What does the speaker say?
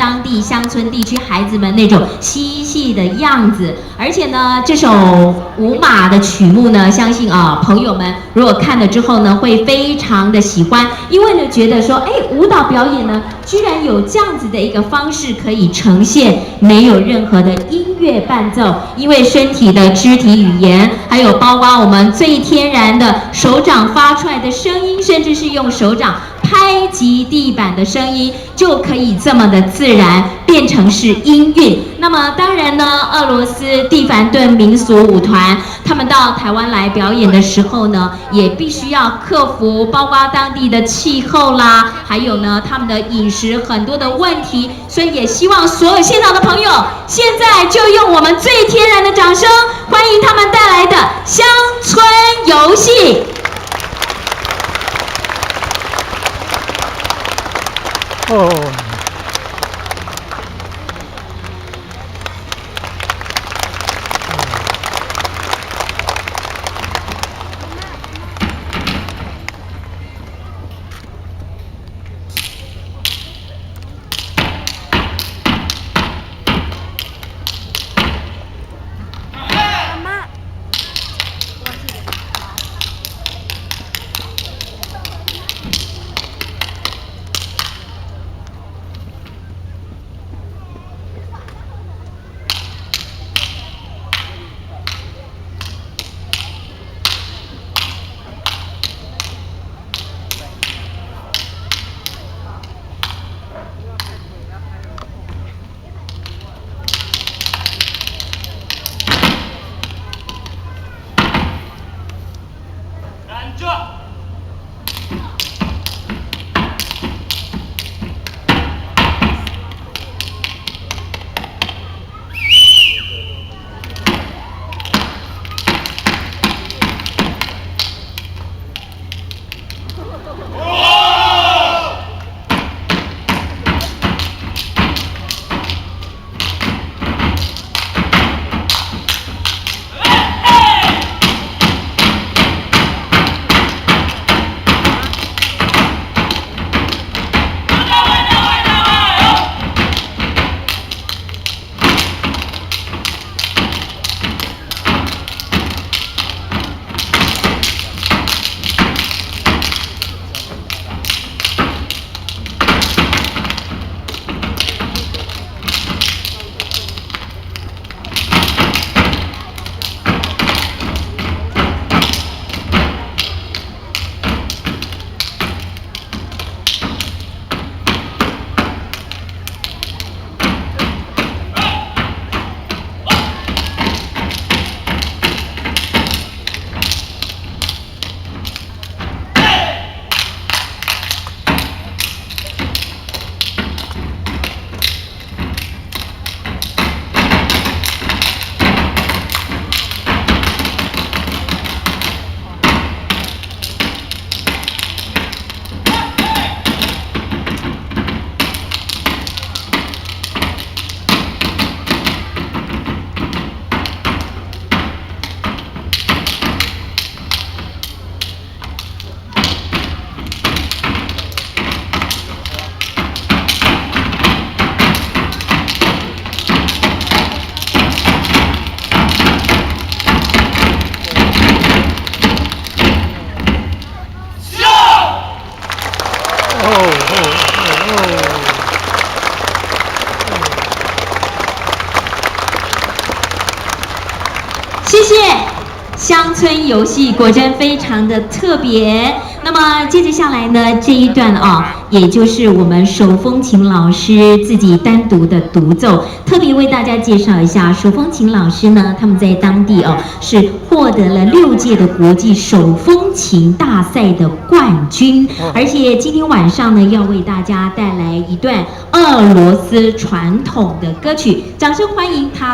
当地乡村地区孩子们那种嬉戏的样子。而且呢，这首舞马的曲目呢，相信朋友们如果看了之后呢，会非常的喜欢，因为呢觉得说，舞蹈表演呢，居然有这样子的一个方式可以呈现，没有任何的音乐伴奏，因为身体的肢体语言，还有包括我们最天然的手掌发出来的声音，甚至是用手掌拍击地板的声音，就可以这么的自然变成是音韵。那么当然呢，俄罗斯蒂凡顿民俗舞团他们到台湾来表演的时候呢，也必须要克服包括当地的气候啦，还有呢他们的饮食很多的问题，所以也希望所有现场的朋友，现在就用我们最天然的掌声，欢迎他们带来的乡村游戏。哦。谢谢，乡村游戏果真非常的特别。那么接着下来呢，这一段也就是我们手风琴老师自己单独的独奏，特别为大家介绍一下，手风琴老师呢，他们在当地是获得了6届的国际手风琴大赛的冠军，而且今天晚上呢，要为大家带来一段俄罗斯传统的歌曲，掌声欢迎他。